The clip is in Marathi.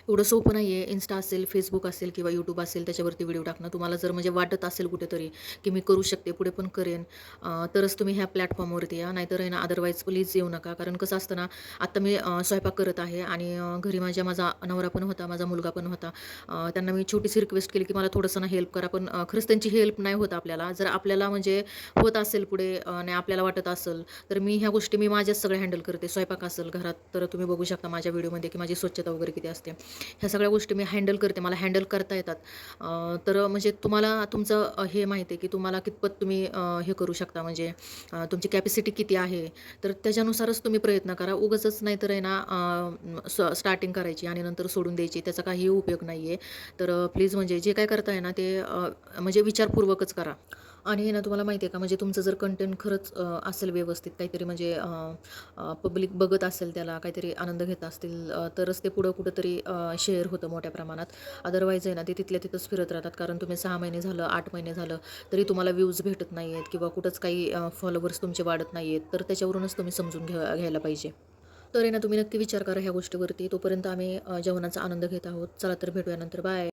एवढं सोपं नाही आहे. Insta असेल, Facebook असेल किंवा YouTube असेल त्याच्यावरती व्हिडिओ टाकणं. तुम्हाला जर म्हणजे वाटत असेल कुठेतरी, की मी करू शकते, पुढे पण करेन, तरच तुम्ही ह्या प्लॅटफॉर्मवरती या. नाहीतर आहे ना अदरवाईज प्लीज येऊ नका. कारण कसं असतं ना, आता मी स्वयंपाक करत आहे आणि घरी माझा नवरा पण होता, माझा मुलगा पण होता. त्यांना मी छोटीशी रिक्वेस्ट केली, की मला थोडंसं ना हेल्प करा. पण खरंच त्यांची हेल्प नाही होत आपल्याला. जर आपल्याला म्हणजे होत असेल पुढे आणि आपल्याला वाटत असेल, तर मी ह्या गोष्टी माझ्याच सगळ्या हँडल करते. स्वयंपाक असेल घरात, तर तुम्ही बघू शकता माझ्या व्हिडिओमध्ये, की माझी स्वच्छता वगैरे किती असते. ह्या सगळ्या गोष्टी मी हँडल करते. मला हँडल करता येतात. तर म्हणजे तुम्हाला तुमचं हे माहिती आहे, की तुम्हाला कितपत तुम्ही हे करू शकता म्हणजे तुमची कॅपॅसिटी किती आहे. तर त्याच्यानुसारच तुम्ही प्रयत्न करा. उगाचच नाहीतर आहे ना स्टार्टिंग करायची आणि नंतर सोडून द्यायची. त्याचा काहीही उपयोग नाही आहे. तर प्लीज म्हणजे जे काय करताय ना ते म्हणजे विचारपूर्वकच करा. आणि ना तुम्हाला माहिती आहे का म्हणजे तुमचं जर कंटेंट खरंच असेल व्यवस्थित काहीतरी म्हणजे पब्लिक बघत असेल त्याला, काहीतरी आनंद घेत असतील, तरच ते पुढं कुठेतरी शेअर होतं मोठ्या प्रमाणात. अदरवाईज आहे ना ते तिथल्या तिथंच फिरत राहतात. कारण तुम्ही 6 महिने झालं, 8 महिने झालं, तरी तुम्हाला व्ह्यूज भेटत नाही आहेत किंवा कुठंच काही फॉलोवर्स तुमचे वाढत नाही आहेत. तर त्याच्यावरूनच तुम्ही समजून घ्यायला पाहिजे. तर आहे ना तुम्ही नक्की विचार करा ह्या गोष्टीवरती. तोपर्यंत आम्ही जेवणाचा आनंद घेत आहोत. चला तर भेटूया नंतर. बाय.